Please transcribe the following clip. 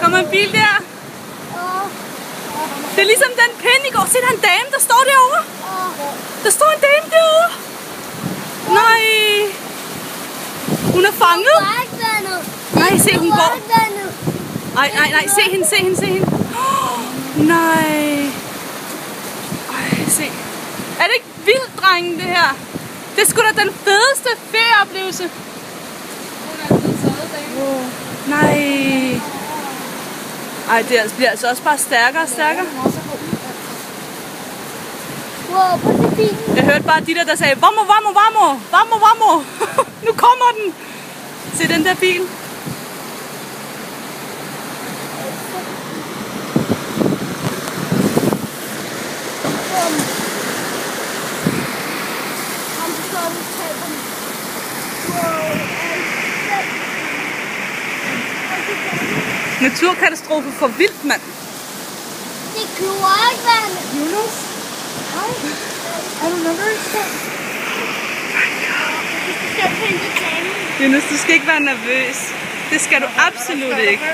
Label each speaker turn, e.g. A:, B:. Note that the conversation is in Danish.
A: kommer en bil der. Det er ligesom den pind i går. Se, der er en dame, der står derovre. Der står en dame derovre. Nej. Hun er fanget. Nej, se, hun går. Nej, se hende. Nej. Ej, se. Er det ikke vildt, drenge, det her? Det er sgu da den fedeste ferieoplevelse. Nej. Ej, det bliver altså også bare stærkere og stærkere. Jeg hørte bare de der sagde, vamo. Nu kommer den. Se den der bil. Naturkatastrofe for vildt, mand.
B: Det er kloakvand.
A: Jonas, du skal ikke være nervøs. Det skal du absolut ikke.